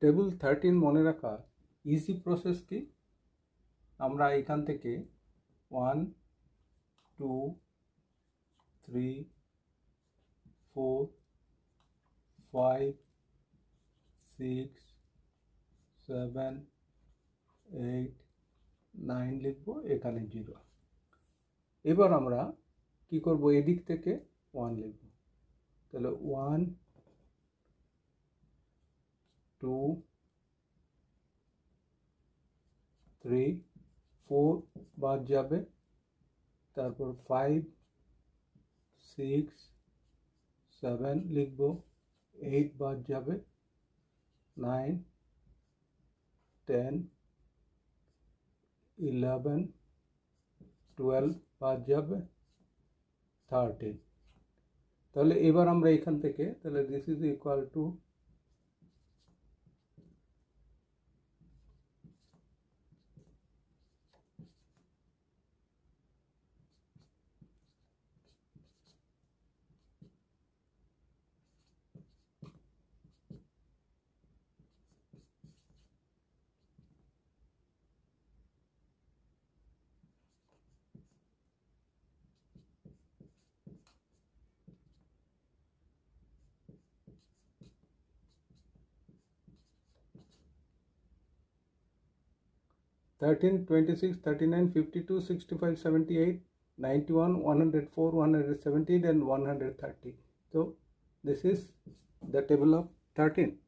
Table 13 মনে রাখা easy process কি? আমরা এখান থেকে 1 2 3 4 5 6 7 8 9 লিখব, এখানে 0। এবার আমরা কি করব, এদিক থেকে 1 লিখব। তাহলে 1 2 3 4 বাদ যাবে, তারপর 5 6 7 লিখব, 8 বাদ যাবে, 9 10 11 12 বাদ যাবে, 13। তাহলে এবার আমরা এখান থেকে, তাহলে this is equal to 13 26 39 52 65 78 91 104 117 and 130. So this is the table of 13.